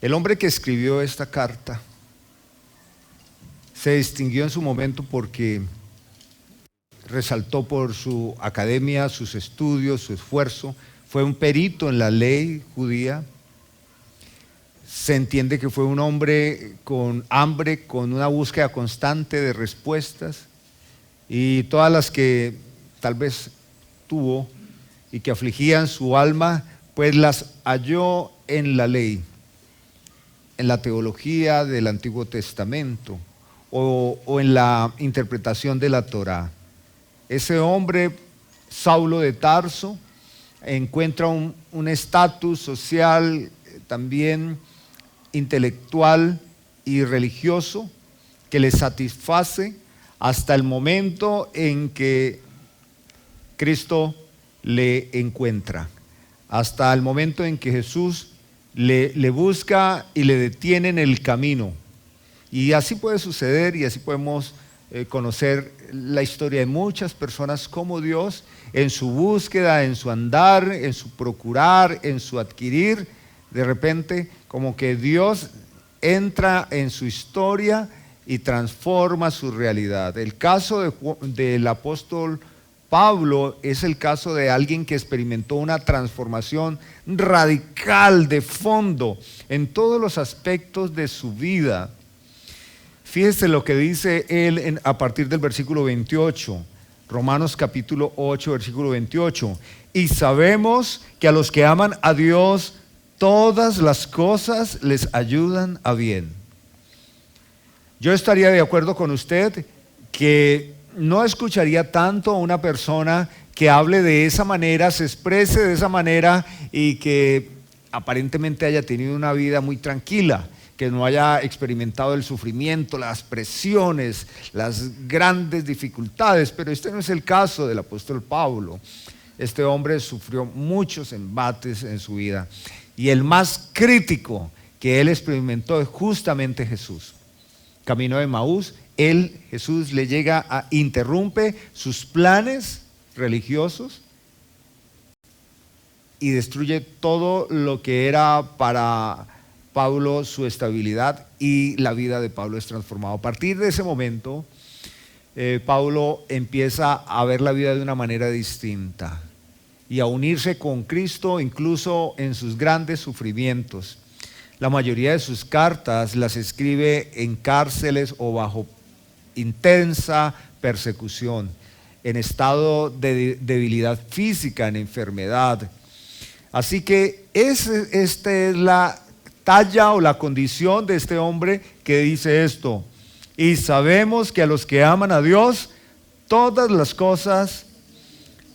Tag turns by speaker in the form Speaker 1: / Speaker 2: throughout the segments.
Speaker 1: El hombre que escribió esta carta se distinguió en su momento porque resaltó por su academia, sus estudios, su esfuerzo. Fue un perito en la ley judía. Se entiende que fue un hombre con hambre, con una búsqueda constante de respuestas, y todas las que tal vez tuvo y que afligían su alma, pues las halló en la ley, en la teología del Antiguo Testamento o en la interpretación de la Torá. Ese hombre, Saulo de Tarso, encuentra un estatus social también intelectual y religioso que le satisface hasta el momento en que Cristo le encuentra, hasta el momento en que Jesús le busca y le detiene en el camino. Y así puede suceder, y así podemos conocer la historia de muchas personas, como Dios en su búsqueda, en su andar, en su procurar, en su adquirir, de repente como que Dios entra en su historia y transforma su realidad. El caso del apóstol Pablo es el caso de alguien que experimentó una transformación radical de fondo en todos los aspectos de su vida. Fíjese lo que dice él a partir del versículo 28, Romanos capítulo 8, versículo 28. Y sabemos que a los que aman a Dios, todas las cosas les ayudan a bien. Yo estaría de acuerdo con usted que no escucharía tanto a una persona que hable de esa manera, se exprese de esa manera y que aparentemente haya tenido una vida muy tranquila, que no haya experimentado el sufrimiento, las presiones, las grandes dificultades. Pero este no es el caso del apóstol Pablo. Este hombre sufrió muchos embates en su vida, y el más crítico que él experimentó es justamente Jesús. Camino de Emaús, Jesús le llega interrumpe sus planes religiosos y destruye todo lo que era para Pablo su estabilidad, y la vida de Pablo es transformada. A partir de ese momento, Pablo empieza a ver la vida de una manera distinta y a unirse con Cristo incluso en sus grandes sufrimientos. La mayoría de sus cartas las escribe en cárceles o bajo intensa persecución, en estado de debilidad física, en enfermedad. Así que esta es la talla o la condición de este hombre que dice esto: y sabemos que a los que aman a Dios, todas las cosas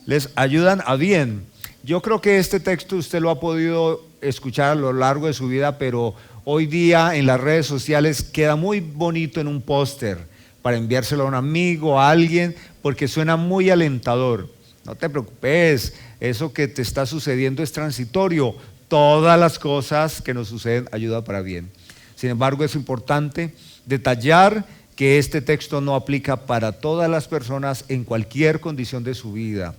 Speaker 1: les ayudan a bien. Yo creo que este texto usted lo ha podido escuchar a lo largo de su vida, pero hoy día en las redes sociales queda muy bonito en un póster para enviárselo a un amigo, a alguien, porque suena muy alentador. No te preocupes, eso que te está sucediendo es transitorio. Todas las cosas que nos suceden ayudan para bien. Sin embargo, es importante detallar que este texto no aplica para todas las personas en cualquier condición de su vida.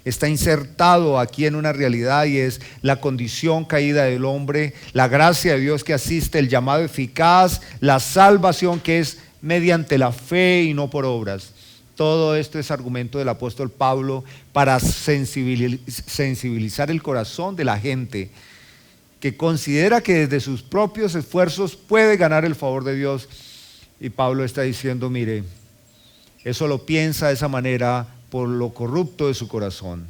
Speaker 1: Está insertado aquí en una realidad, y es la condición caída del hombre, la gracia de Dios que asiste, el llamado eficaz, la salvación que es mediante la fe y no por obras. Todo esto es argumento del apóstol Pablo para sensibilizar el corazón de la gente que considera que desde sus propios esfuerzos puede ganar el favor de Dios. Y Pablo está diciendo: mire, eso lo piensa de esa manera por lo corrupto de su corazón.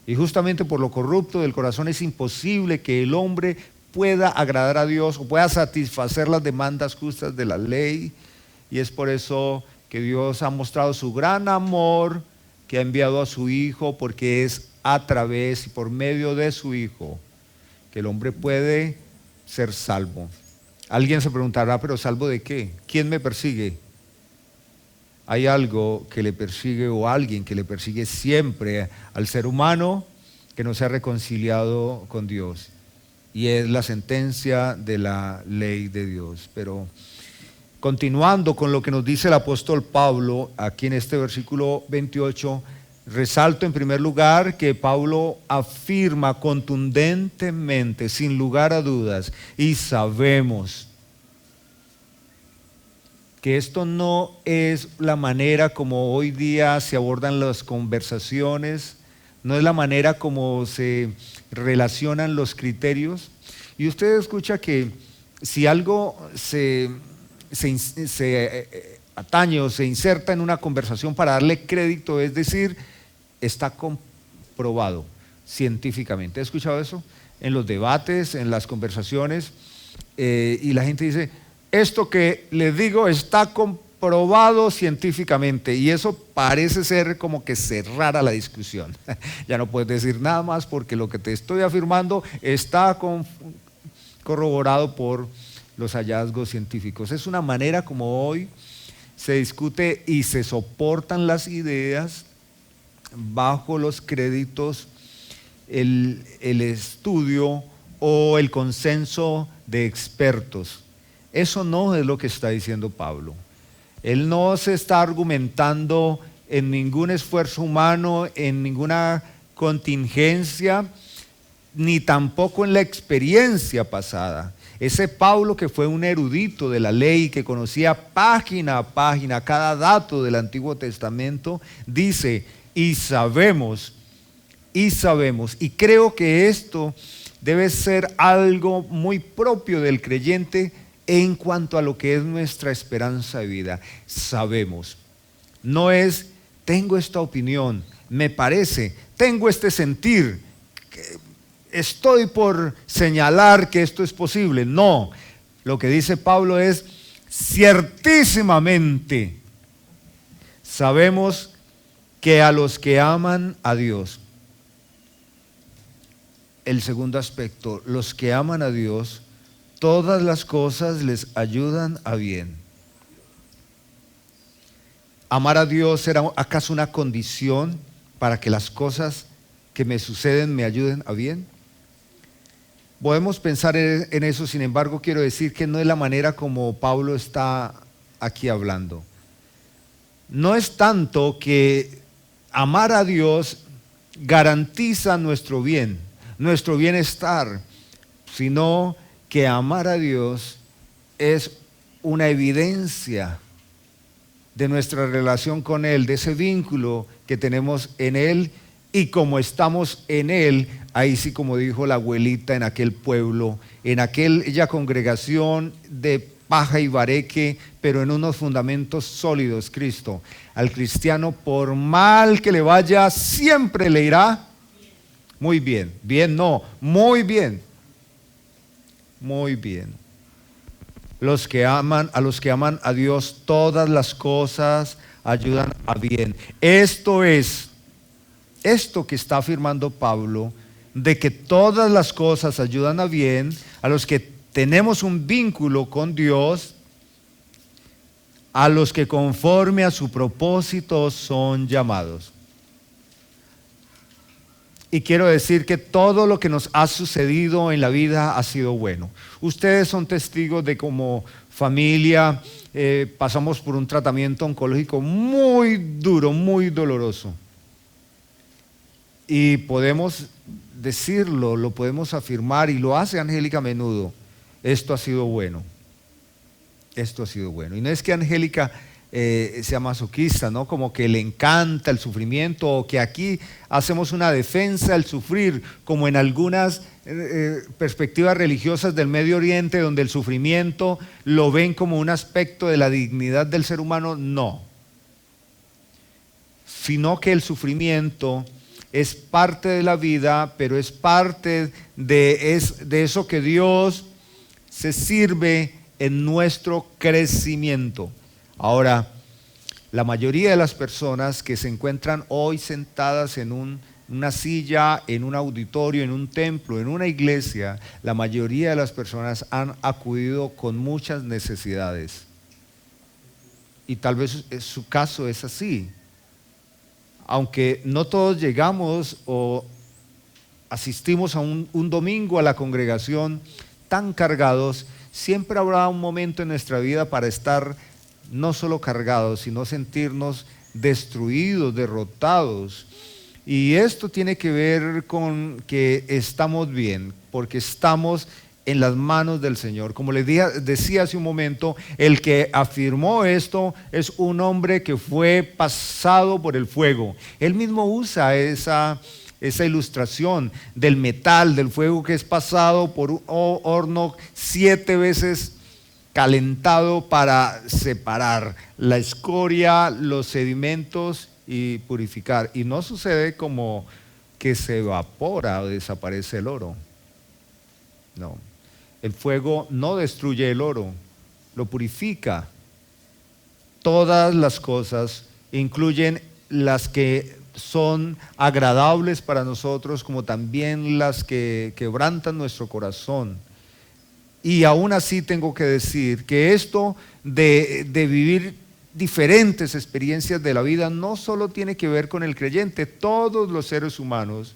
Speaker 1: Y justamente por lo corrupto del corazón es imposible que el hombre pueda agradar a Dios o pueda satisfacer las demandas justas de la ley. Y es por eso que Dios ha mostrado su gran amor, que ha enviado a su Hijo, porque es a través y por medio de su Hijo que el hombre puede ser salvo. Alguien se preguntará: ¿pero salvo de qué? ¿Quién me persigue? Hay algo que le persigue, o alguien que le persigue siempre al ser humano que no se ha reconciliado con Dios, y es la sentencia de la ley de Dios. Pero continuando con lo que nos dice el apóstol Pablo aquí en este versículo 28, Resalto en primer lugar que Pablo afirma contundentemente, sin lugar a dudas, y sabemos que esto no es la manera como hoy día se abordan las conversaciones, no es la manera como se relacionan los criterios. Y usted escucha que si algo se atañe o se inserta en una conversación para darle crédito, es decir, está comprobado científicamente. ¿He escuchado eso? En los debates, en las conversaciones, y la gente dice, esto que les digo está comprobado científicamente, y eso parece ser como que cerrara la discusión. Ya no puedes decir nada más porque lo que te estoy afirmando está corroborado por los hallazgos científicos. Es una manera como hoy se discute y se soportan las ideas bajo los créditos, el estudio o el consenso de expertos. Eso no es lo que está diciendo Pablo. Él no se está argumentando en ningún esfuerzo humano, en ninguna contingencia, ni tampoco en la experiencia pasada. Ese Pablo, que fue un erudito de la ley, que conocía página a página cada dato del Antiguo Testamento, dice, y sabemos, y creo que esto debe ser algo muy propio del creyente en cuanto a lo que es nuestra esperanza de vida. Sabemos, no es tengo esta opinión, me parece, tengo este sentir, estoy por señalar que esto es posible. No, lo que dice Pablo es ciertísimamente sabemos que a los que aman a Dios, el segundo aspecto, los que aman a Dios, todas las cosas les ayudan a bien. ¿Amar a Dios será acaso una condición para que las cosas que me suceden me ayuden a bien? Podemos pensar en eso, sin embargo, quiero decir que no es la manera como Pablo está aquí hablando. No es tanto que amar a Dios garantiza nuestro bien, nuestro bienestar, sino que amar a Dios es una evidencia de nuestra relación con Él, de ese vínculo que tenemos en Él, y como estamos en Él, ahí sí, como dijo la abuelita en aquel pueblo, en aquella congregación de paja y bareque, pero en unos fundamentos sólidos, Cristo. Al cristiano, por mal que le vaya, siempre le irá muy bien. Bien no, muy bien. Muy bien. A los que aman a Dios, todas las cosas ayudan a bien. Esto que está afirmando Pablo, de que todas las cosas ayudan a bien, a los que tenemos un vínculo con Dios, a los que conforme a su propósito son llamados. Y quiero decir que todo lo que nos ha sucedido en la vida ha sido bueno. Ustedes son testigos de cómo familia pasamos por un tratamiento oncológico muy duro, muy doloroso. Y podemos decirlo, lo podemos afirmar, y lo hace Angélica a menudo. Esto ha sido bueno. Esto ha sido bueno. Y no es que Angélica sea masoquista, ¿no? Como que le encanta el sufrimiento, o que aquí hacemos una defensa del sufrir, como en algunas perspectivas religiosas del Medio Oriente, donde el sufrimiento lo ven como un aspecto de la dignidad del ser humano. No. Sino que el sufrimiento es parte de la vida, pero es parte de eso que Dios se sirve en nuestro crecimiento. Ahora, la mayoría de las personas que se encuentran hoy sentadas en una silla, en un auditorio, en un templo, en una iglesia, la mayoría de las personas han acudido con muchas necesidades. Y tal vez su caso es así. Aunque no todos llegamos o asistimos a un domingo a la congregación tan cargados, siempre habrá un momento en nuestra vida para estar no solo cargados, sino sentirnos destruidos, derrotados. Y esto tiene que ver con que estamos bien, porque estamos en las manos del Señor. Como les decía hace un momento, el que afirmó esto es un hombre que fue pasado por el fuego. Él mismo usa esa ilustración del metal, del fuego que es pasado por un horno 7 veces calentado para separar la escoria, los sedimentos y purificar. Y no sucede como que se evapora o desaparece el oro. No. El fuego no destruye el oro, lo purifica. Todas las cosas, incluyen las que son agradables para nosotros, como también las que quebrantan nuestro corazón. Y aún así tengo que decir que esto de vivir diferentes experiencias de la vida no solo tiene que ver con el creyente. Todos los seres humanos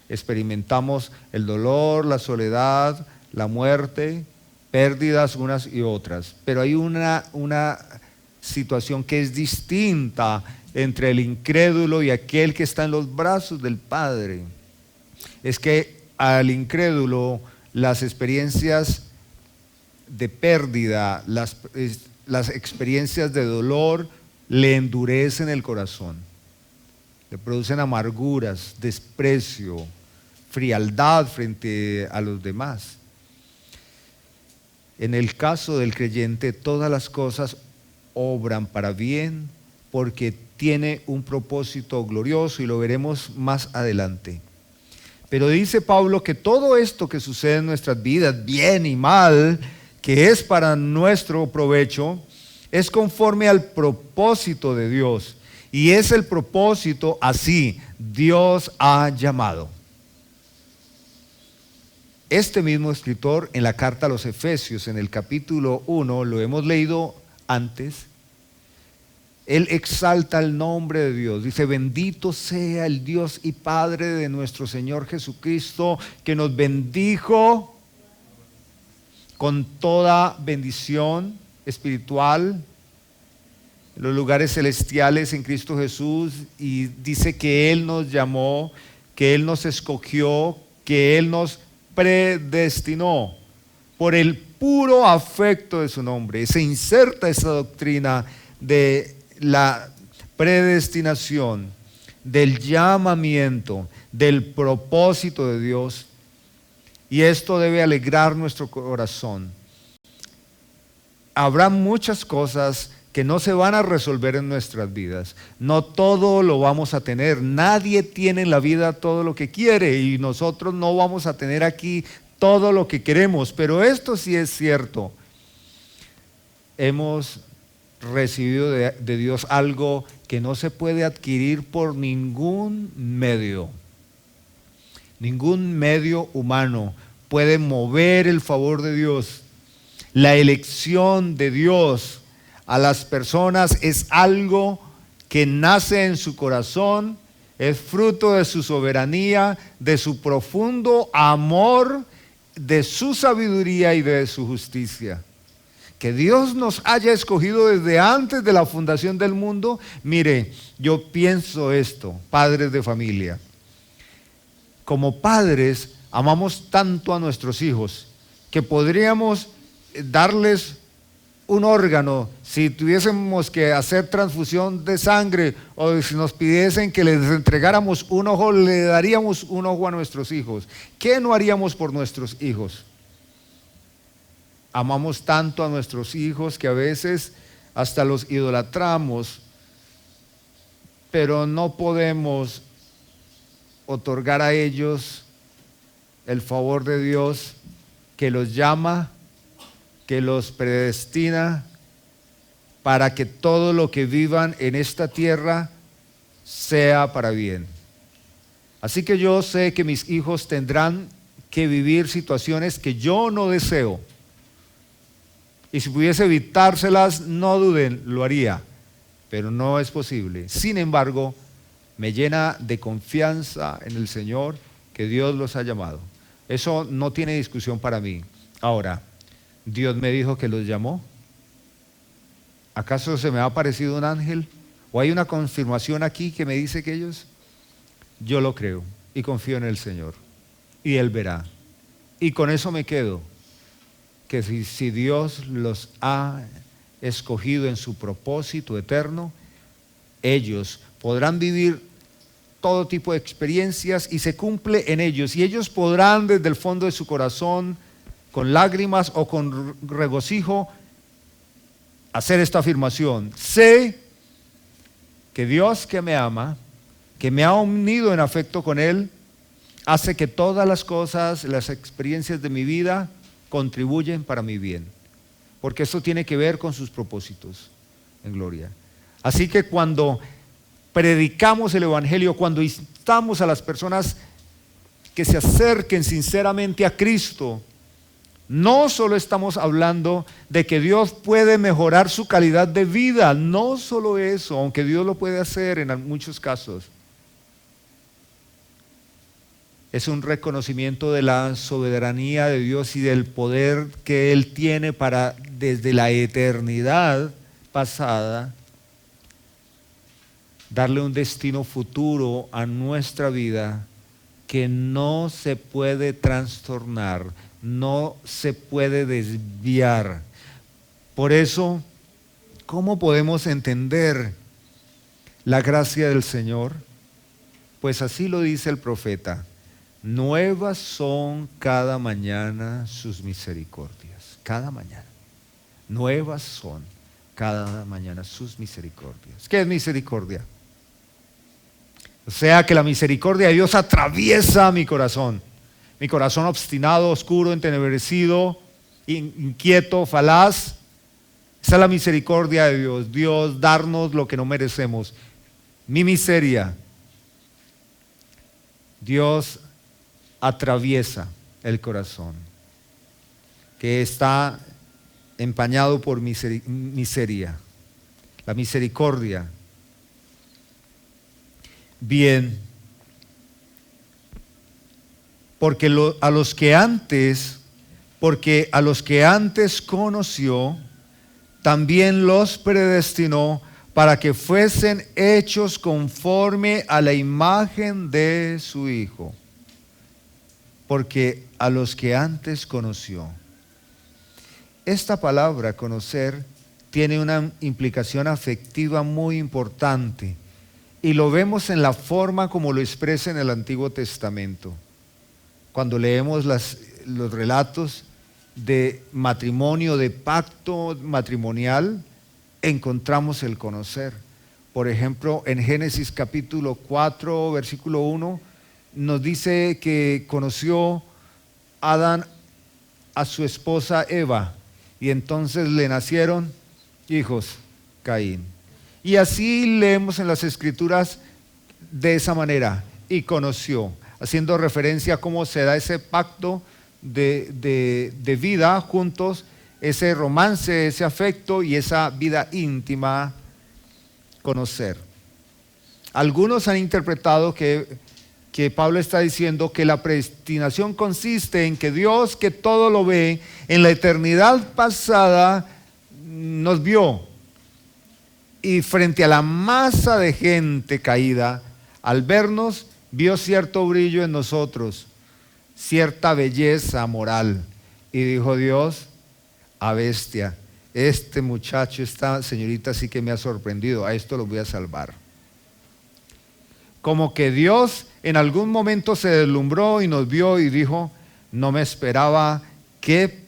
Speaker 1: experimentamos el dolor, la soledad, la muerte, pérdidas unas y otras. Pero hay una situación que es distinta entre el incrédulo y aquel que está en los brazos del Padre. Es que al incrédulo las experiencias de pérdida, las experiencias de dolor le endurecen el corazón. Le producen amarguras, desprecio, frialdad frente a los demás. En el caso del creyente, todas las cosas obran para bien porque tiene un propósito glorioso y lo veremos más adelante. Pero dice Pablo que todo esto que sucede en nuestras vidas, bien y mal, que es para nuestro provecho, es conforme al propósito de Dios. Y es el propósito así, Dios ha llamado. Este mismo escritor en la carta a los Efesios, en el capítulo 1, lo hemos leído antes, él exalta el nombre de Dios. Dice: bendito sea el Dios y Padre de nuestro Señor Jesucristo, que nos bendijo con toda bendición espiritual en los lugares celestiales en Cristo Jesús. Y dice que Él nos llamó, que Él nos escogió, que Él nos predestinó por el puro afecto de su nombre. Se inserta esa doctrina de la predestinación, del llamamiento, del propósito de Dios, y esto debe alegrar nuestro corazón. Habrá muchas cosas que no se van a resolver en nuestras vidas. No todo lo vamos a tener. Nadie tiene en la vida todo lo que quiere, y nosotros no vamos a tener aquí todo lo que queremos. Pero esto sí es cierto: hemos recibido de Dios algo que no se puede adquirir por ningún medio. Ningún medio humano puede mover el favor de Dios. La elección de Dios a las personas es algo que nace en su corazón, es fruto de su soberanía, de su profundo amor, de su sabiduría y de su justicia. Que Dios nos haya escogido desde antes de la fundación del mundo. Mire, yo pienso esto, padres de familia. Como padres, amamos tanto a nuestros hijos que podríamos darles un órgano. Si tuviésemos que hacer transfusión de sangre, o si nos pidiesen que les entregáramos un ojo, le daríamos un ojo a nuestros hijos. ¿Qué no haríamos por nuestros hijos? Amamos tanto a nuestros hijos que a veces hasta los idolatramos, pero no podemos otorgar a ellos el favor de Dios, que los llama, que los predestina para que todo lo que vivan en esta tierra sea para bien. Así que yo sé que mis hijos tendrán que vivir situaciones que yo no deseo. Y si pudiese evitárselas, no duden, lo haría. Pero no es posible. Sin embargo, me llena de confianza en el Señor que Dios los ha llamado. Eso no tiene discusión para mí. Ahora, ¿Dios me dijo que los llamó? ¿Acaso se me ha aparecido un ángel? ¿O hay una confirmación aquí que me dice que ellos? Yo lo creo y confío en el Señor. Y Él verá. Y con eso me quedo. Que si Dios los ha escogido en su propósito eterno, ellos podrán vivir todo tipo de experiencias y se cumple en ellos. Y ellos podrán desde el fondo de su corazón, con lágrimas o con regocijo, hacer esta afirmación: sé que Dios, que me ama, que me ha unido en afecto con Él, hace que todas las cosas, las experiencias de mi vida contribuyen para mi bien, porque esto tiene que ver con sus propósitos en gloria. Así que cuando predicamos el Evangelio, cuando instamos a las personas que se acerquen sinceramente a Cristo, no solo estamos hablando de que Dios puede mejorar su calidad de vida, no solo eso, aunque Dios lo puede hacer en muchos casos. Es un reconocimiento de la soberanía de Dios y del poder que Él tiene para, desde la eternidad pasada, darle un destino futuro a nuestra vida que no se puede trastornar, no se puede desviar. Por eso, ¿cómo podemos entender la gracia del Señor? Pues así lo dice el profeta: nuevas son cada mañana sus misericordias. Cada mañana. Nuevas son cada mañana sus misericordias. ¿Qué es misericordia? O sea que la misericordia de Dios atraviesa mi corazón obstinado, oscuro, entenebrecido, inquieto, falaz. Esa es la misericordia de Dios. Dios darnos lo que no merecemos. Mi miseria. Dios atraviesa el corazón que está empañado por miseria. La misericordia. Bien, porque a los que antes conoció, también los predestinó para que fuesen hechos conforme a la imagen de su Hijo. Porque a los que antes conoció. Esta palabra conocer tiene una implicación afectiva muy importante. Y lo vemos en la forma como lo expresa en el Antiguo Testamento. Cuando leemos los relatos de matrimonio, de pacto matrimonial, encontramos el conocer. Por ejemplo, en Génesis capítulo 4, versículo 1, nos dice que conoció Adán a su esposa Eva, y entonces le nacieron hijos, Caín. Y así leemos en las Escrituras de esa manera: y conoció, haciendo referencia a cómo se da ese pacto de vida juntos, ese romance, ese afecto y esa vida íntima, conocer. Algunos han interpretado que Pablo está diciendo que la predestinación consiste en que Dios, que todo lo ve, en la eternidad pasada nos vio. Y frente a la masa de gente caída, al vernos, vio cierto brillo en nosotros, cierta belleza moral. Y dijo Dios: a bestia, este muchacho, esta señorita sí que me ha sorprendido, a esto lo voy a salvar. Como que Dios en algún momento se deslumbró y nos vio y dijo: no me esperaba, qué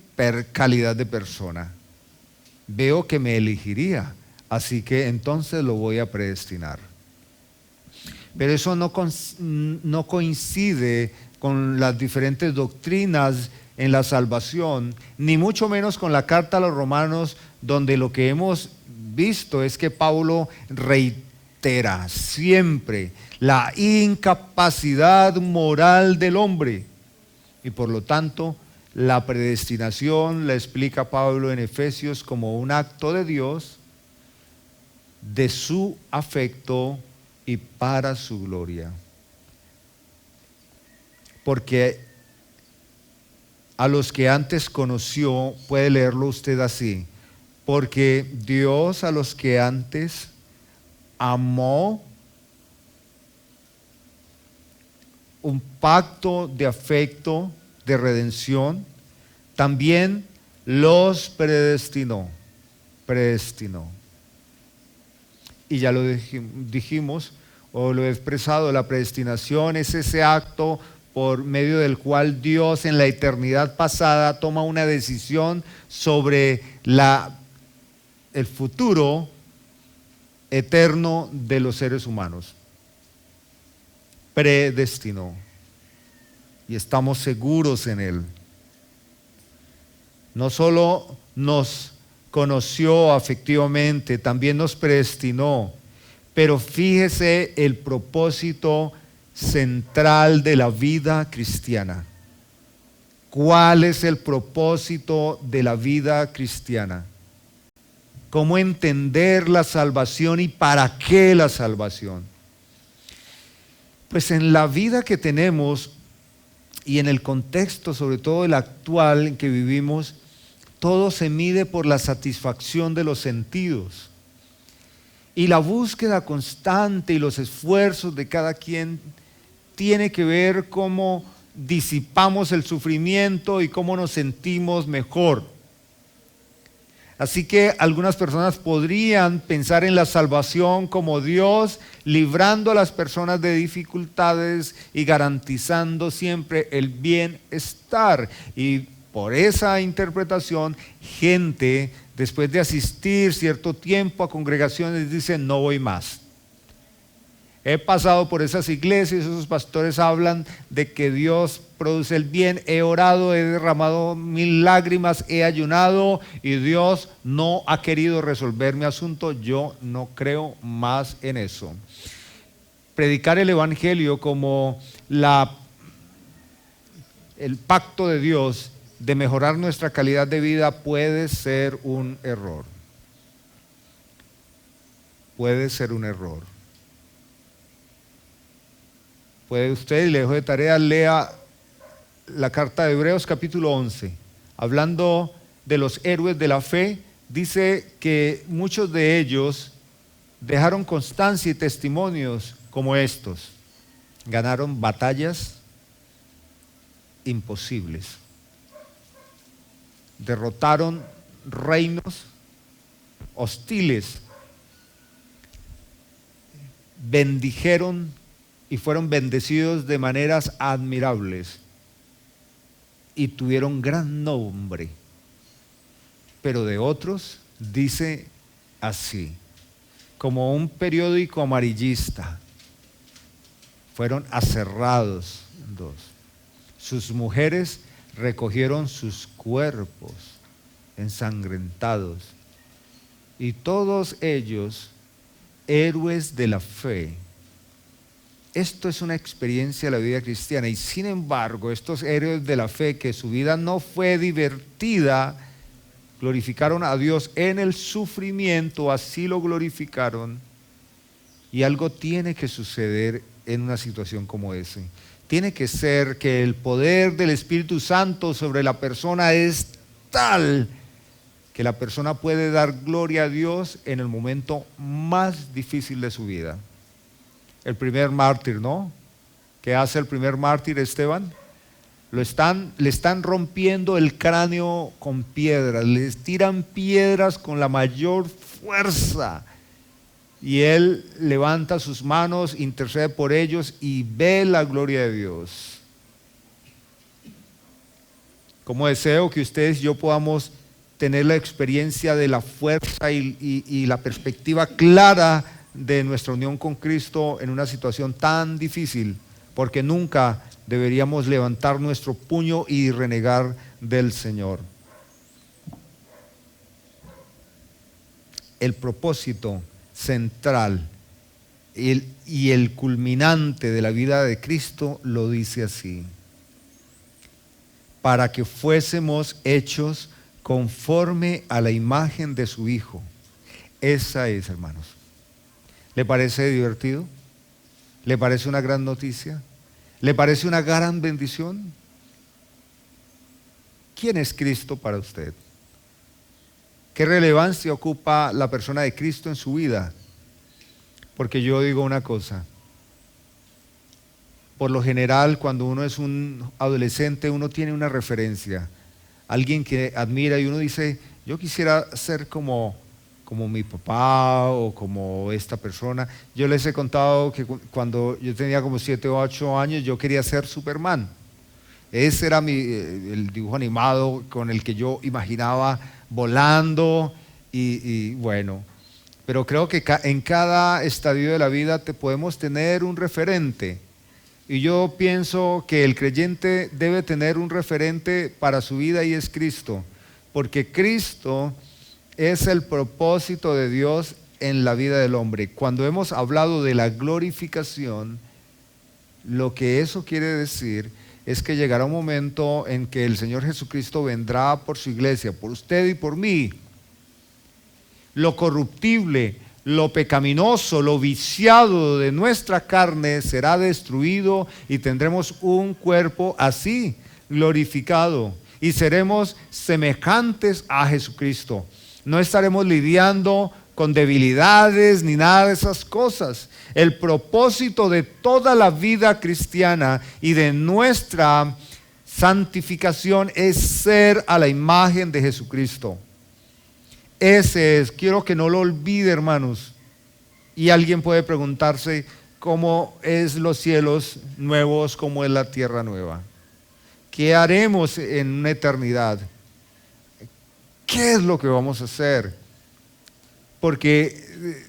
Speaker 1: calidad de persona. Veo que me elegiría. Así que entonces lo voy a predestinar. Pero eso no coincide con las diferentes doctrinas en la salvación, ni mucho menos con la carta a los Romanos, donde lo que hemos visto es que Pablo reitera siempre la incapacidad moral del hombre. Y por lo tanto, la predestinación la explica Pablo en Efesios como un acto de Dios, de su afecto y para su gloria. Porque a los que antes conoció, puede leerlo usted así: Porque Dios a los que antes amó, un pacto de afecto, de redención, también los predestinó. Y ya lo dijimos, o lo he expresado, la predestinación es ese acto por medio del cual Dios en la eternidad pasada toma una decisión sobre el futuro eterno de los seres humanos. Predestinó. Y estamos seguros en Él. No solo nos conoció afectivamente, también nos predestinó. Pero fíjese el propósito central de la vida cristiana. ¿Cuál es el propósito de la vida cristiana? ¿Cómo entender la salvación y para qué la salvación? Pues en la vida que tenemos y en el contexto, sobre todo el actual en que vivimos, todo se mide por la satisfacción de los sentidos. Y la búsqueda constante y los esfuerzos de cada quien tiene que ver cómo disipamos el sufrimiento y cómo nos sentimos mejor. Así que algunas personas podrían pensar en la salvación como Dios librando a las personas de dificultades y garantizando siempre el bienestar. Y por esa interpretación, gente, después de asistir cierto tiempo a congregaciones, dice: no voy más. He pasado por esas iglesias, esos pastores hablan de que Dios produce el bien, he orado, he derramado 1000 lágrimas, he ayunado y Dios no ha querido resolver mi asunto. Yo no creo más en eso. Predicar el evangelio como el pacto de Dios de mejorar nuestra calidad de vida puede ser un error. Puede ser un error. Puede usted, y le dejo de tarea, lea la carta de Hebreos capítulo 11. Hablando de los héroes de la fe, dice que muchos de ellos dejaron constancia y testimonios como estos. Ganaron batallas imposibles. Derrotaron reinos hostiles. Bendijeron y fueron bendecidos de maneras admirables y tuvieron gran nombre. Pero de otros dice así, como un periódico amarillista, fueron aserrados en dos. Sus mujeres recogieron sus cuerpos ensangrentados y todos ellos héroes de la fe. Esto es una experiencia de la vida cristiana y sin embargo estos héroes de la fe, que su vida no fue divertida, glorificaron a Dios en el sufrimiento, así lo glorificaron. Y algo tiene que suceder en una situación como esa. Tiene que ser que el poder del Espíritu Santo sobre la persona es tal que la persona puede dar gloria a Dios en el momento más difícil de su vida. El primer mártir, ¿no? ¿Qué hace el primer mártir, Esteban? Le están rompiendo el cráneo con piedras, les tiran piedras con la mayor fuerza. Y él levanta sus manos, intercede por ellos y ve la gloria de Dios. Como deseo que ustedes y yo podamos tener la experiencia de la fuerza y la perspectiva clara de nuestra unión con Cristo en una situación tan difícil, porque nunca deberíamos levantar nuestro puño y renegar del Señor. El propósito central y el culminante de la vida de Cristo lo dice así: para que fuésemos hechos conforme a la imagen de su Hijo. Esa es, hermanos. ¿Le parece divertido? ¿Le parece una gran noticia? ¿Le parece una gran bendición? ¿Quién es Cristo para usted? ¿Qué relevancia ocupa la persona de Cristo en su vida? Porque yo digo una cosa. Por lo general, cuando uno es un adolescente, uno tiene una referencia. Alguien que admira y uno dice, yo quisiera ser como mi papá o como esta persona. Yo les he contado que cuando yo tenía como 7 o 8 años, yo quería ser Superman. Ese era el dibujo animado con el que yo imaginaba volando y bueno. Pero creo que en cada estadio de la vida podemos tener un referente. Y yo pienso que el creyente debe tener un referente para su vida y es Cristo. Porque Cristo es el propósito de Dios en la vida del hombre. Cuando hemos hablado de la glorificación, lo que eso quiere decir es que llegará un momento en que el Señor Jesucristo vendrá por su iglesia, por usted y por mí. Lo corruptible, lo pecaminoso, lo viciado de nuestra carne será destruido y tendremos un cuerpo así, glorificado, y seremos semejantes a Jesucristo. No estaremos lidiando con debilidades ni nada de esas cosas. El propósito de toda la vida cristiana y de nuestra santificación es ser a la imagen de Jesucristo. Ese es, quiero que no lo olvide, hermanos. Y alguien puede preguntarse cómo es los cielos nuevos, cómo es la tierra nueva. ¿Qué haremos en una eternidad? ¿Qué es lo que vamos a hacer? Porque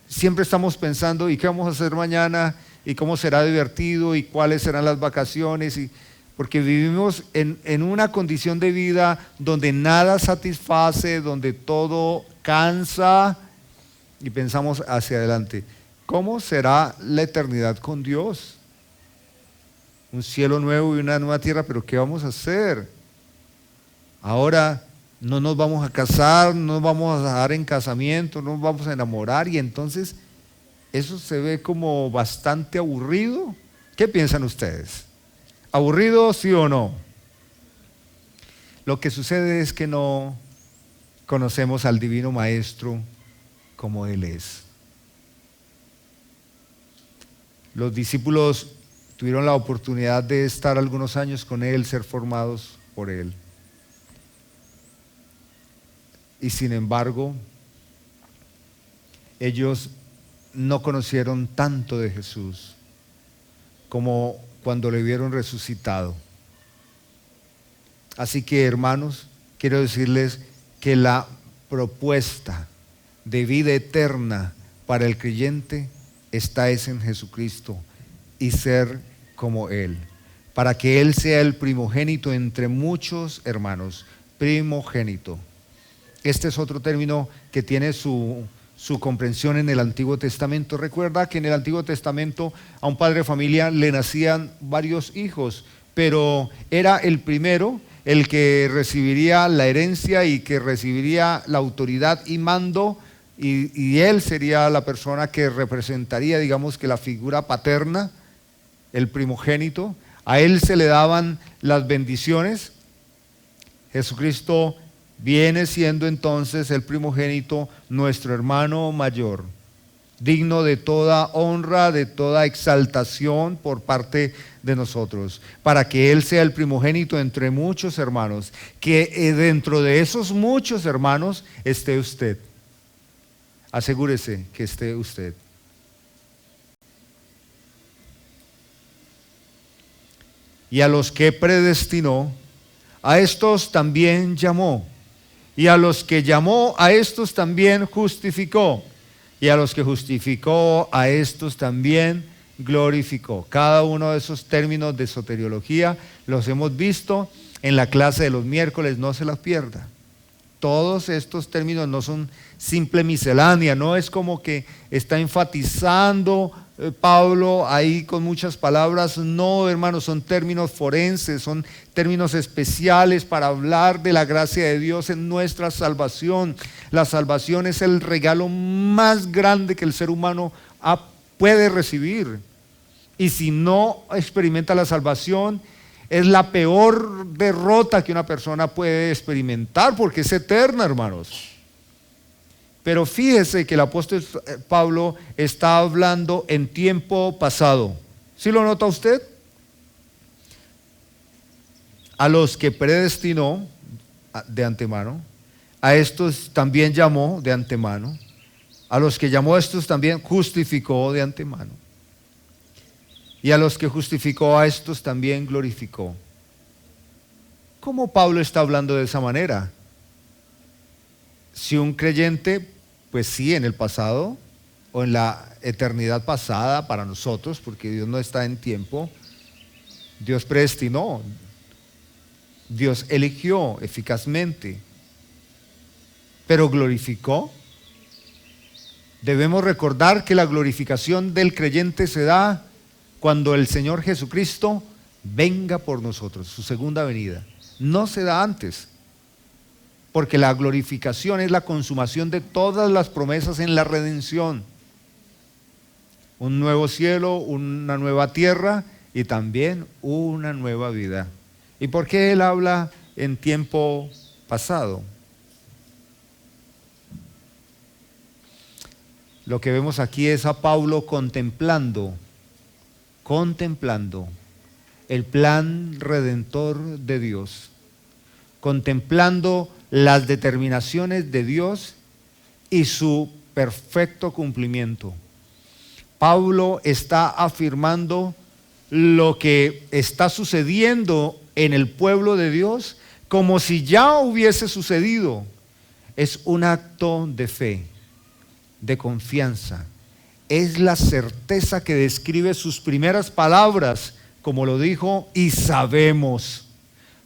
Speaker 1: siempre estamos pensando, ¿y qué vamos a hacer mañana? ¿Y cómo será divertido? ¿Y cuáles serán las vacaciones? Porque vivimos en una condición de vida donde nada satisface, donde todo cansa y pensamos hacia adelante. ¿Cómo será la eternidad con Dios? Un cielo nuevo y una nueva tierra, pero ¿qué vamos a hacer? Ahora no nos vamos a casar, no nos vamos a dar en casamiento, no nos vamos a enamorar y entonces eso se ve como bastante aburrido. ¿Qué piensan ustedes? ¿Aburrido, sí o no? Lo que sucede es que no conocemos al Divino Maestro como Él es. Los discípulos tuvieron la oportunidad de estar algunos años con Él, ser formados por Él. Y sin embargo, ellos no conocieron tanto de Jesús como cuando le vieron resucitado. Así que, hermanos, quiero decirles que la propuesta de vida eterna para el creyente está en Jesucristo y ser como Él, para que Él sea el primogénito entre muchos hermanos, primogénito. Este es otro término que tiene su comprensión en el Antiguo Testamento. Recuerda que en el Antiguo Testamento a un padre de familia le nacían varios hijos, pero era el primero el que recibiría la herencia y que recibiría la autoridad y mando, y él sería la persona que representaría, digamos que la figura paterna, el primogénito. A él se le daban las bendiciones. Jesucristo viene siendo entonces el primogénito, nuestro hermano mayor, digno de toda honra, de toda exaltación por parte de nosotros, para que Él sea el primogénito entre muchos hermanos, que dentro de esos muchos hermanos esté usted. Asegúrese que esté usted. Y a los que predestinó, a estos también llamó. Y a los que llamó, a estos también justificó. Y a los que justificó, a estos también glorificó. Cada uno de esos términos de soteriología los hemos visto en la clase de los miércoles, no se las pierda. Todos estos términos no son simple miscelánea, no es como que está enfatizando Pablo ahí con muchas palabras. No, hermanos, son términos forenses, son términos especiales para hablar de la gracia de Dios en nuestra salvación. La salvación es el regalo más grande que el ser humano puede recibir. Y si no experimenta la salvación, es la peor derrota que una persona puede experimentar, porque es eterna, hermanos. Pero fíjese que el apóstol Pablo está hablando en tiempo pasado. ¿Sí lo nota usted? A los que predestinó de antemano, a estos también llamó de antemano, a los que llamó a estos también justificó de antemano, y a los que justificó a estos también glorificó. ¿Cómo Pablo está hablando de esa manera? Si un creyente, pues sí, en el pasado o en la eternidad pasada para nosotros, porque Dios no está en tiempo, Dios predestinó, Dios eligió eficazmente, pero glorificó. Debemos recordar que la glorificación del creyente se da cuando el Señor Jesucristo venga por nosotros, su segunda venida. No se da antes, porque la glorificación es la consumación de todas las promesas en la redención. Un nuevo cielo, una nueva tierra y también una nueva vida. ¿Y por qué él habla en tiempo pasado? Lo que vemos aquí es a Pablo contemplando el plan redentor de Dios, contemplando las determinaciones de Dios y su perfecto cumplimiento. Pablo está afirmando lo que está sucediendo en el pueblo de Dios como si ya hubiese sucedido. Es un acto de fe, de confianza. Es la certeza que describe sus primeras palabras, como lo dijo, y sabemos.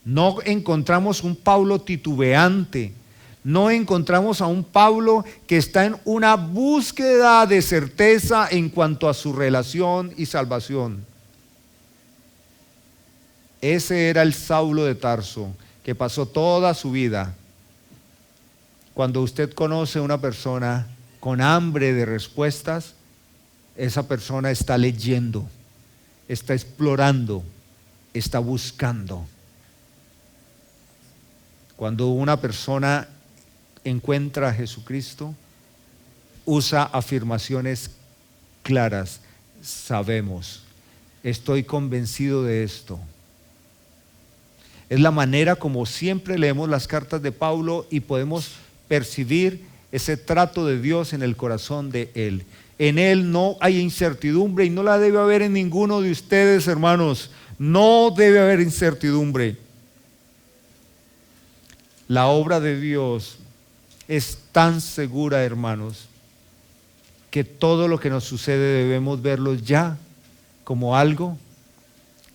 Speaker 1: No encontramos un Pablo titubeante, no encontramos a un Pablo que está en una búsqueda de certeza en cuanto a su relación y salvación. Ese era el Saulo de Tarso, que pasó toda su vida. Cuando usted conoce a una persona con hambre de respuestas, esa persona está leyendo, está explorando, está buscando. Cuando una persona encuentra a Jesucristo, usa afirmaciones claras. Sabemos, estoy convencido de esto. Es la manera como siempre leemos las cartas de Pablo y podemos percibir ese trato de Dios en el corazón de él. En él no hay incertidumbre y no la debe haber en ninguno de ustedes, hermanos. No debe haber incertidumbre. La obra de Dios es tan segura, hermanos, que todo lo que nos sucede debemos verlo ya como algo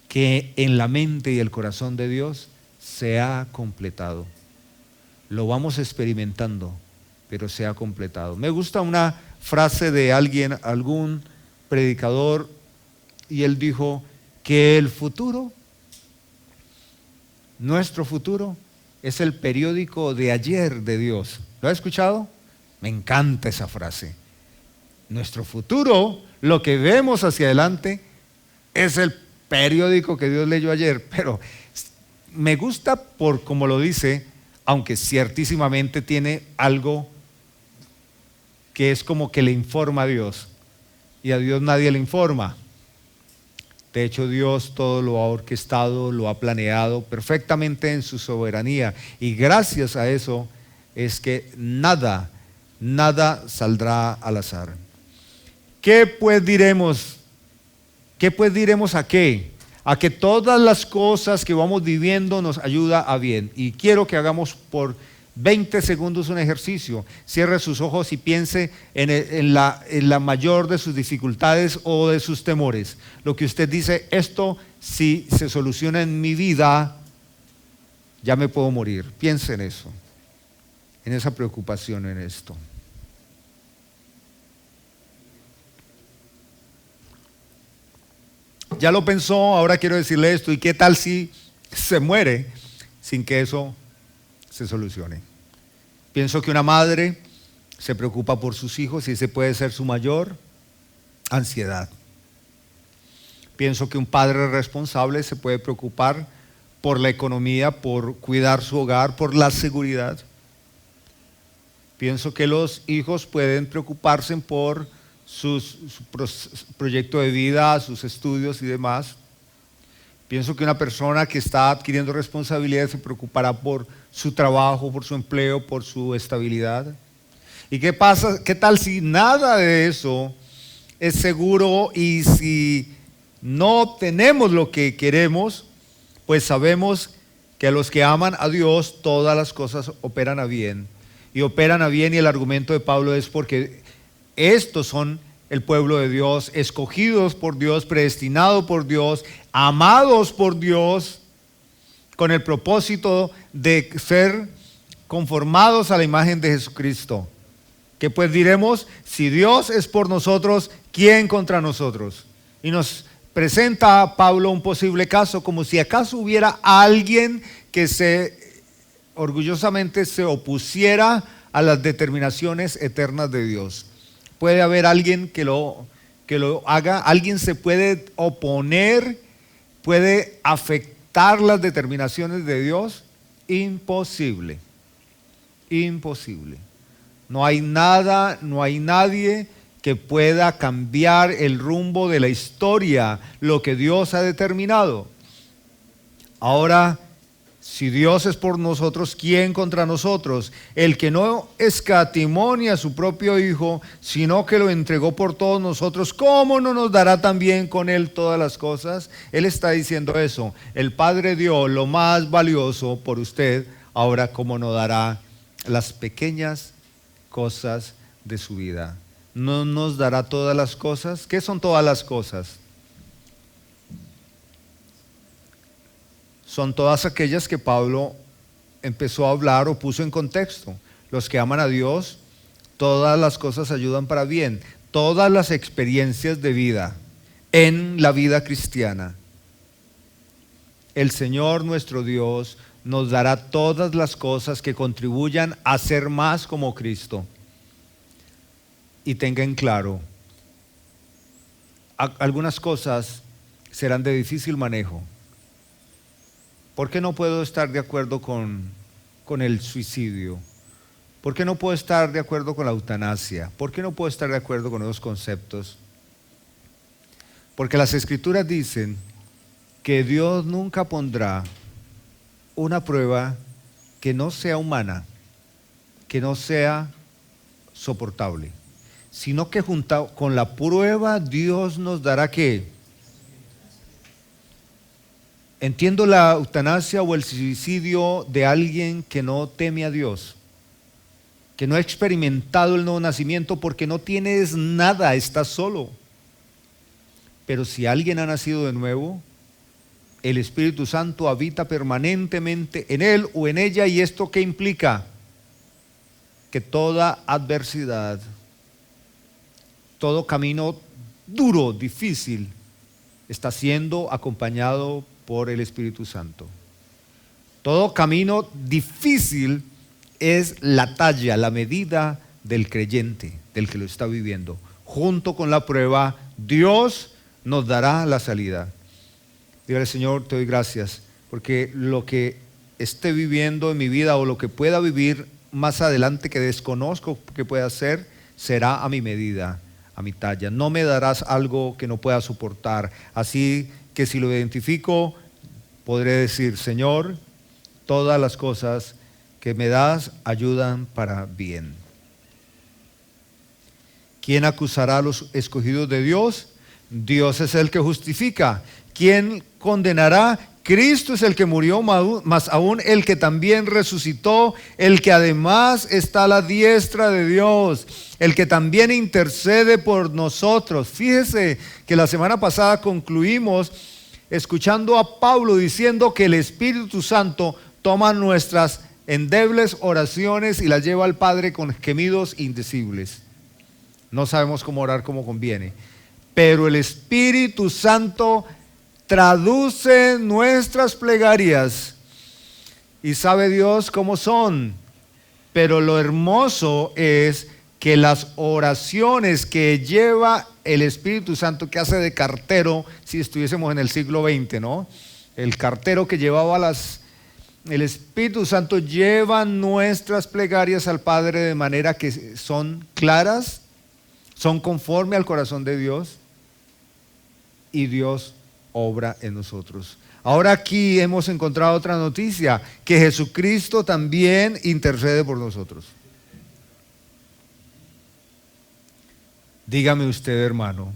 Speaker 1: que en la mente y el corazón de Dios se ha completado. Lo vamos experimentando, pero se ha completado. Me gusta una frase de alguien, algún predicador, y él dijo que el futuro, nuestro futuro, es el periódico de ayer de Dios. ¿Lo ha escuchado? Me encanta esa frase. Nuestro futuro, lo que vemos hacia adelante, es el periódico que Dios leyó ayer, pero me gusta por como lo dice, aunque ciertísimamente tiene algo que es como que le informa a Dios, y a Dios nadie le informa. De hecho, Dios todo lo ha orquestado, lo ha planeado perfectamente en su soberanía, y gracias a eso es que nada saldrá al azar. ¿Qué pues diremos? ¿Qué pues diremos a qué? A que todas las cosas que vamos viviendo nos ayuda a bien. Y quiero que hagamos por 20 segundos un ejercicio. Cierre sus ojos y piense en la mayor de sus dificultades o de sus temores. Lo que usted dice, esto si se soluciona en mi vida, ya me puedo morir. Piense en eso, en esa preocupación, en esto. Ya lo pensó, ahora quiero decirle esto. ¿Y qué tal si se muere sin que eso se solucione? Pienso que una madre se preocupa por sus hijos y ese puede ser su mayor ansiedad. Pienso que un padre responsable se puede preocupar por la economía, por cuidar su hogar, por la seguridad. Pienso que los hijos pueden preocuparse por su proyecto de vida, sus estudios y demás. Pienso que una persona que está adquiriendo responsabilidades se preocupará por su trabajo, por su empleo, por su estabilidad. ¿Y qué pasa? ¿Qué tal si nada de eso es seguro y si no obtenemos lo que queremos? Pues sabemos que a los que aman a Dios todas las cosas operan a bien. Y operan a bien, y el argumento de Pablo es porque estos son el pueblo de Dios, escogidos por Dios, predestinados por Dios, amados por Dios, con el propósito de ser conformados a la imagen de Jesucristo. Que pues diremos, si Dios es por nosotros, ¿quién contra nosotros? Y nos presenta a Pablo un posible caso, como si acaso hubiera alguien que orgullosamente se opusiera a las determinaciones eternas de Dios. Puede haber alguien que lo haga, alguien se puede oponer, puede afectar las determinaciones de Dios. Imposible, imposible. No hay nada, no hay nadie que pueda cambiar el rumbo de la historia, lo que Dios ha determinado. Ahora, si Dios es por nosotros, ¿quién contra nosotros? El que no escatimó ni a su propio Hijo, sino que lo entregó por todos nosotros, ¿cómo no nos dará también con Él todas las cosas? Él está diciendo eso. El Padre dio lo más valioso por usted, ahora ¿cómo no dará las pequeñas cosas de su vida? ¿No nos dará todas las cosas? ¿Qué son todas las cosas? Son todas aquellas que Pablo empezó a hablar o puso en contexto. Los que aman a Dios, todas las cosas ayudan para bien. Todas las experiencias de vida en la vida cristiana. El Señor nuestro Dios nos dará todas las cosas que contribuyan a ser más como Cristo. Y tengan claro, algunas cosas serán de difícil manejo. ¿Por qué no puedo estar de acuerdo con el suicidio? ¿Por qué no puedo estar de acuerdo con la eutanasia? ¿Por qué no puedo estar de acuerdo con esos conceptos? Porque las Escrituras dicen que Dios nunca pondrá una prueba que no sea humana, que no sea soportable, sino que junto con la prueba Dios nos dará ¿qué? Entiendo la eutanasia o el suicidio de alguien que no teme a Dios, que no ha experimentado el nuevo nacimiento porque no tienes nada, estás solo. Pero si alguien ha nacido de nuevo, el Espíritu Santo habita permanentemente en él o en ella. ¿Y esto qué implica? Que toda adversidad, todo camino duro, difícil, está siendo acompañado por el Espíritu Santo. Todo camino difícil es la talla, la medida del creyente, del que lo está viviendo. Junto con la prueba, Dios nos dará la salida. Dígale, Señor, te doy gracias, porque lo que esté viviendo en mi vida o lo que pueda vivir más adelante que desconozco que pueda ser, será a mi medida, a mi talla. No me darás algo que no pueda soportar. Así que si lo identifico, podré decir, Señor, todas las cosas que me das ayudan para bien. ¿Quién acusará a los escogidos de Dios? Dios es el que justifica. ¿Quién condenará? Cristo es el que murió, más aún el que también resucitó, el que además está a la diestra de Dios, el que también intercede por nosotros. Fíjese que la semana pasada concluimos escuchando a Pablo diciendo que el Espíritu Santo toma nuestras endebles oraciones y las lleva al Padre con gemidos indecibles. No sabemos cómo orar como conviene, pero el Espíritu Santo traduce nuestras plegarias y sabe Dios cómo son. Pero lo hermoso es que las oraciones que lleva el Espíritu Santo, que hace de cartero, si estuviésemos en el siglo XX, ¿no? El cartero que llevaba El Espíritu Santo lleva nuestras plegarias al Padre de manera que son claras, son conforme al corazón de Dios y Dios obra en nosotros. Ahora aquí hemos encontrado otra noticia, que Jesucristo también intercede por nosotros. Dígame usted, hermano,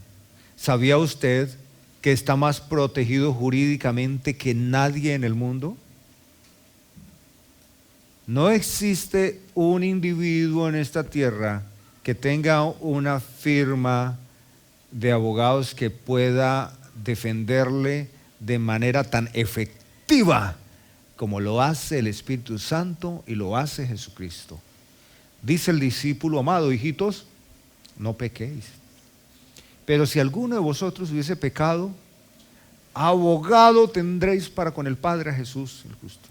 Speaker 1: ¿sabía usted que está más protegido jurídicamente que nadie en el mundo? No existe un individuo en esta tierra que tenga una firma de abogados que pueda defenderle de manera tan efectiva como lo hace el Espíritu Santo y lo hace Jesucristo. Dice el discípulo amado: hijitos, no pequéis. Pero si alguno de vosotros hubiese pecado, abogado tendréis para con el Padre, a Jesús el justo.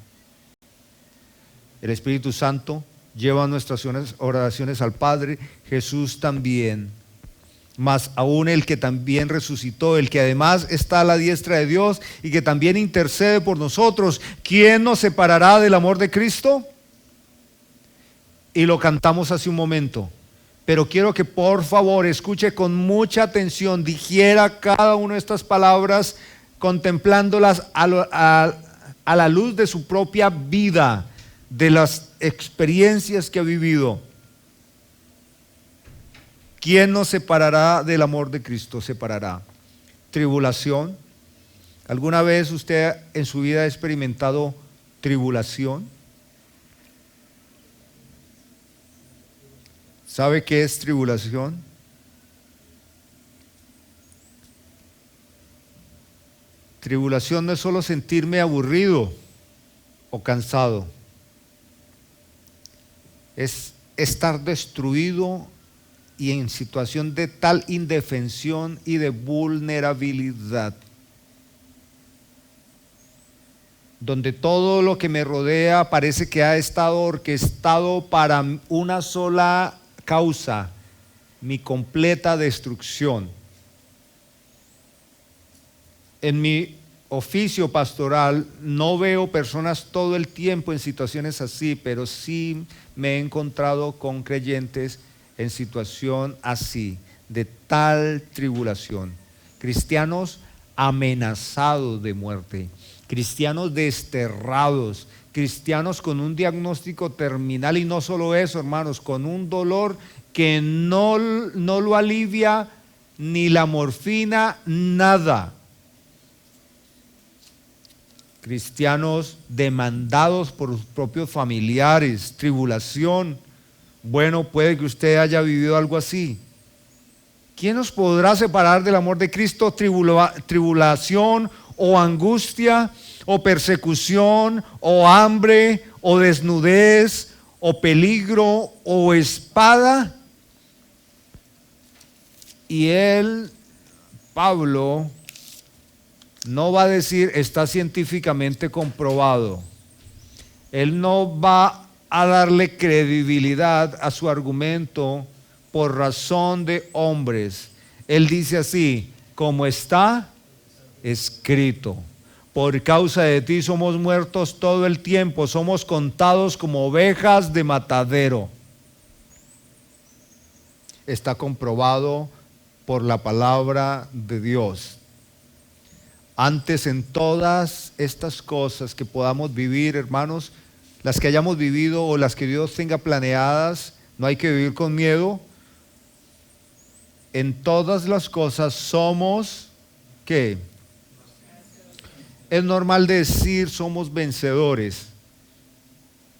Speaker 1: El Espíritu Santo lleva nuestras oraciones al Padre, Jesús también. Más aún el que también resucitó, el que además está a la diestra de Dios y que también intercede por nosotros. ¿Quién nos separará del amor de Cristo? Y lo cantamos hace un momento. Pero quiero que por favor escuche con mucha atención, digiera cada una de estas palabras, contemplándolas a la luz de su propia vida, de las experiencias que ha vivido. ¿Quién nos separará del amor de Cristo? Separará. Tribulación. ¿Alguna vez usted en su vida ha experimentado tribulación? ¿Sabe qué es tribulación? Tribulación no es solo sentirme aburrido o cansado. Es estar destruido y en situación de tal indefensión y de vulnerabilidad, donde todo lo que me rodea parece que ha estado orquestado para una sola causa: mi completa destrucción. En mi oficio pastoral no veo personas todo el tiempo en situaciones así, pero sí me he encontrado con creyentes en situación así, de tal tribulación. Cristianos amenazados de muerte, cristianos desterrados, cristianos con un diagnóstico terminal, y no solo eso, hermanos, con un dolor que no lo alivia ni la morfina, nada. Cristianos demandados por sus propios familiares, tribulación. Bueno, puede que usted haya vivido algo así. ¿Quién nos podrá separar del amor de Cristo? Tribulación o angustia o persecución o hambre o desnudez o peligro o espada. Y él, Pablo, no va a decir está científicamente comprobado. Él no va a darle credibilidad a su argumento por razón de hombres. Él dice así: como está escrito, por causa de ti somos muertos todo el tiempo, somos contados como ovejas de matadero. Está comprobado por la palabra de Dios. Antes, en todas estas cosas que podamos vivir, hermanos, las que hayamos vivido o las que Dios tenga planeadas, no hay que vivir con miedo. En todas las cosas somos, ¿qué? Es normal decir somos vencedores.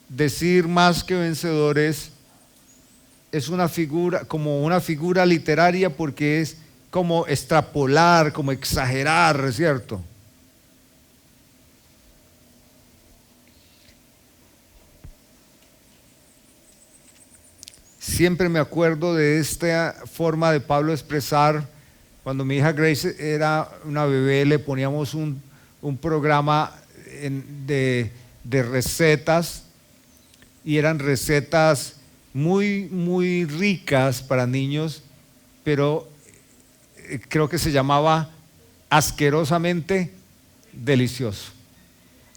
Speaker 1: Decir más que vencedores es una figura, como una figura literaria, porque es como extrapolar, como exagerar, ¿cierto? Siempre me acuerdo de esta forma de Pablo expresar. Cuando mi hija Grace era una bebé, le poníamos un programa de recetas, y eran recetas muy, muy ricas para niños, pero creo que se llamaba asquerosamente delicioso,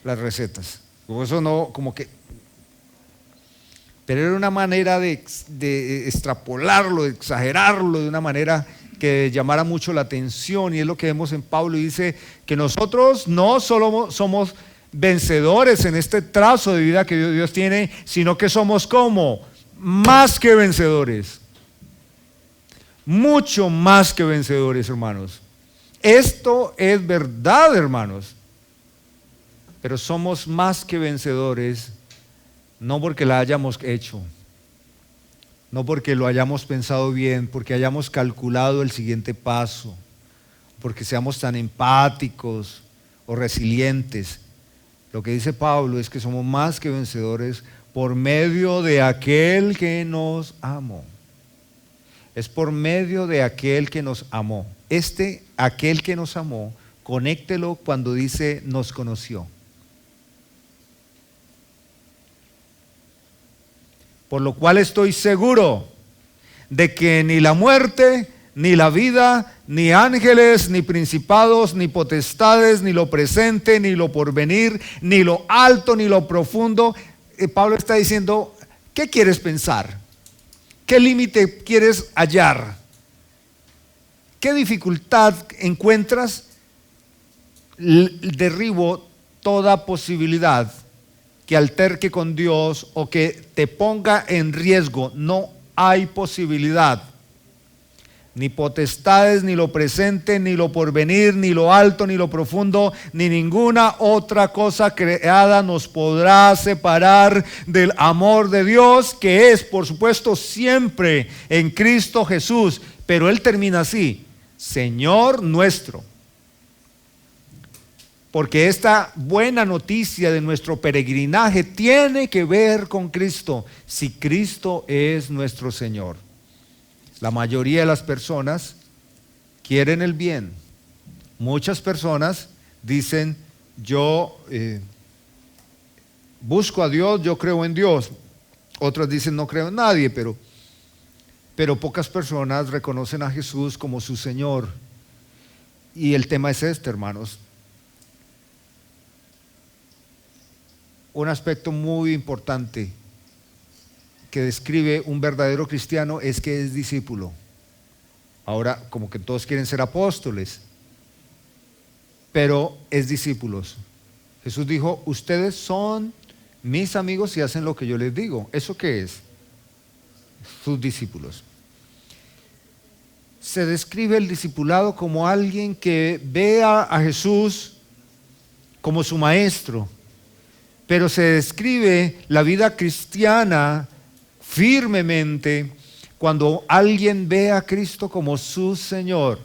Speaker 1: las recetas. O eso no, como que... Pero era una manera de extrapolarlo, de exagerarlo, de una manera que llamara mucho la atención, y es lo que vemos en Pablo, y dice que nosotros no solo somos vencedores en este trazo de vida que Dios tiene, sino que somos como más que vencedores, mucho más que vencedores, hermanos. Esto es verdad, hermanos, pero somos más que vencedores, no porque la hayamos hecho, no porque lo hayamos pensado bien, porque hayamos calculado el siguiente paso, porque seamos tan empáticos o resilientes. Lo que dice Pablo es que somos más que vencedores por medio de aquel que nos amó. Es por medio de aquel que nos amó. Aquel que nos amó, conéctelo cuando dice nos conoció. Por lo cual estoy seguro de que ni la muerte, ni la vida, ni ángeles, ni principados, ni potestades, ni lo presente, ni lo porvenir, ni lo alto, ni lo profundo. Pablo está diciendo, ¿qué quieres pensar? ¿Qué límite quieres hallar? ¿Qué dificultad encuentras? Derribo toda posibilidad que alterque con Dios o que te ponga en riesgo. No hay posibilidad. Ni potestades, ni lo presente, ni lo porvenir, ni lo alto, ni lo profundo, ni ninguna otra cosa creada nos podrá separar del amor de Dios, que es, por supuesto, siempre en Cristo Jesús. Pero Él termina así: Señor nuestro. Porque esta buena noticia de nuestro peregrinaje tiene que ver con Cristo, si Cristo es nuestro Señor. La mayoría de las personas quieren el bien. Muchas personas dicen, yo busco a Dios, yo creo en Dios. Otras dicen, no creo en nadie, pero pocas personas reconocen a Jesús como su Señor. Y el tema es este, hermanos. Un aspecto muy importante que describe un verdadero cristiano es que es discípulo. Ahora, como que todos quieren ser apóstoles, pero es discípulos. Jesús dijo, ustedes son mis amigos si hacen lo que yo les digo. ¿Eso qué es? Sus discípulos. Se describe el discipulado como alguien que ve a Jesús como su maestro, pero se describe la vida cristiana firmemente cuando alguien ve a Cristo como su Señor.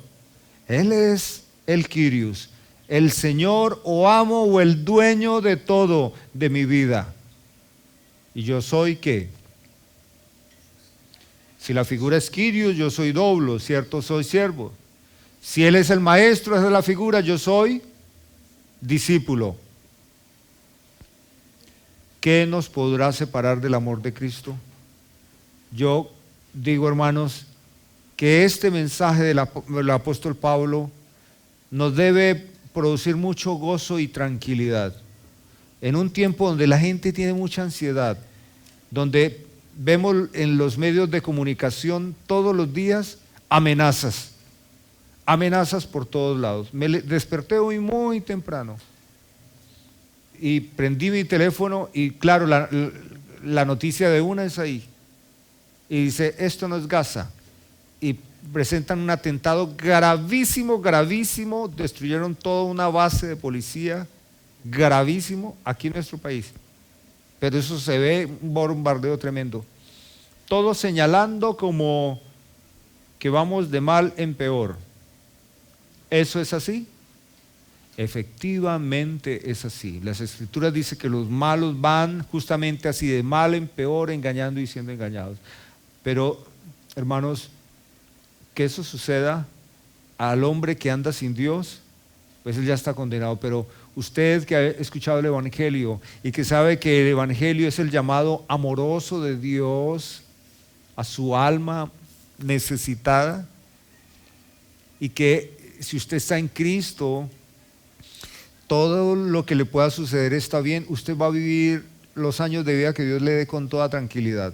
Speaker 1: Él es el Kyrios, el Señor o amo o el dueño de todo de mi vida. ¿Y yo soy qué? Si la figura es Kyrios, yo soy doulos, ¿cierto? Soy siervo. Si Él es el maestro, esa es la figura, yo soy discípulo. ¿Qué nos podrá separar del amor de Cristo? Yo digo, hermanos, que este mensaje del apóstol Pablo nos debe producir mucho gozo y tranquilidad. En un tiempo donde la gente tiene mucha ansiedad, donde vemos en los medios de comunicación todos los días amenazas por todos lados. Me desperté hoy muy temprano y prendí mi teléfono y claro, la noticia de una es ahí. Y dice, esto no es Gaza. Y presentan un atentado gravísimo, gravísimo. Destruyeron toda una base de policía, gravísimo, aquí en nuestro país. Pero eso se ve un bombardeo tremendo. Todo señalando como que vamos de mal en peor. ¿Eso es así? Efectivamente es así. Las Escrituras dicen que los malos van justamente así, de mal en peor, engañando y siendo engañados. Pero, hermanos, que eso suceda al hombre que anda sin Dios, pues él ya está condenado. Pero usted que ha escuchado el Evangelio y que sabe que el Evangelio es el llamado amoroso de Dios a su alma necesitada, y que si usted está en Cristo, todo lo que le pueda suceder está bien, usted va a vivir los años de vida que Dios le dé con toda tranquilidad.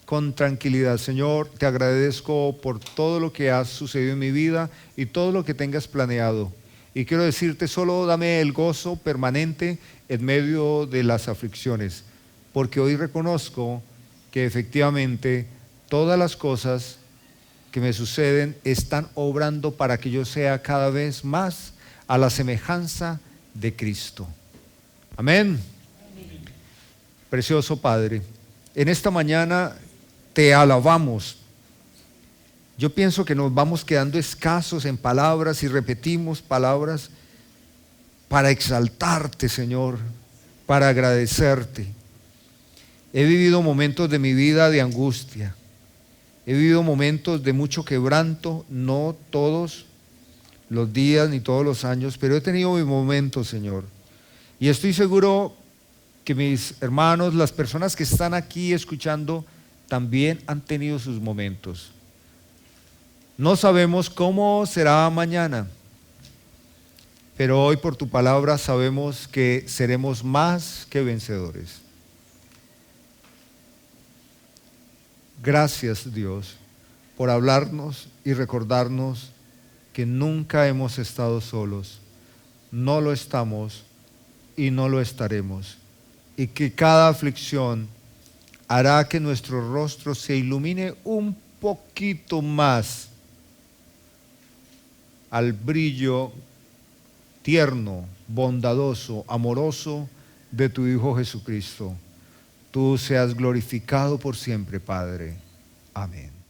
Speaker 1: Con tranquilidad. Señor, te agradezco por todo lo que ha sucedido en mi vida y todo lo que tengas planeado. Y quiero decirte, solo dame el gozo permanente en medio de las aflicciones, porque hoy reconozco que efectivamente todas las cosas que me suceden están obrando para que yo sea cada vez más a la semejanza de Cristo. Amén. Precioso Padre, en esta mañana te alabamos. Yo pienso que nos vamos quedando escasos en palabras y repetimos palabras para exaltarte, Señor, para agradecerte. He vivido momentos de mi vida de angustia. He vivido momentos de mucho quebranto, no todos los días ni todos los años, pero he tenido mis momentos, Señor. Y estoy seguro que mis hermanos, las personas que están aquí escuchando, también han tenido sus momentos. No sabemos cómo será mañana, pero hoy por tu palabra sabemos que seremos más que vencedores. Gracias, Dios, por hablarnos y recordarnos que nunca hemos estado solos, no lo estamos y no lo estaremos, y que cada aflicción hará que nuestro rostro se ilumine un poquito más al brillo tierno, bondadoso, amoroso de tu Hijo Jesucristo. Tú seas glorificado por siempre, Padre. Amén.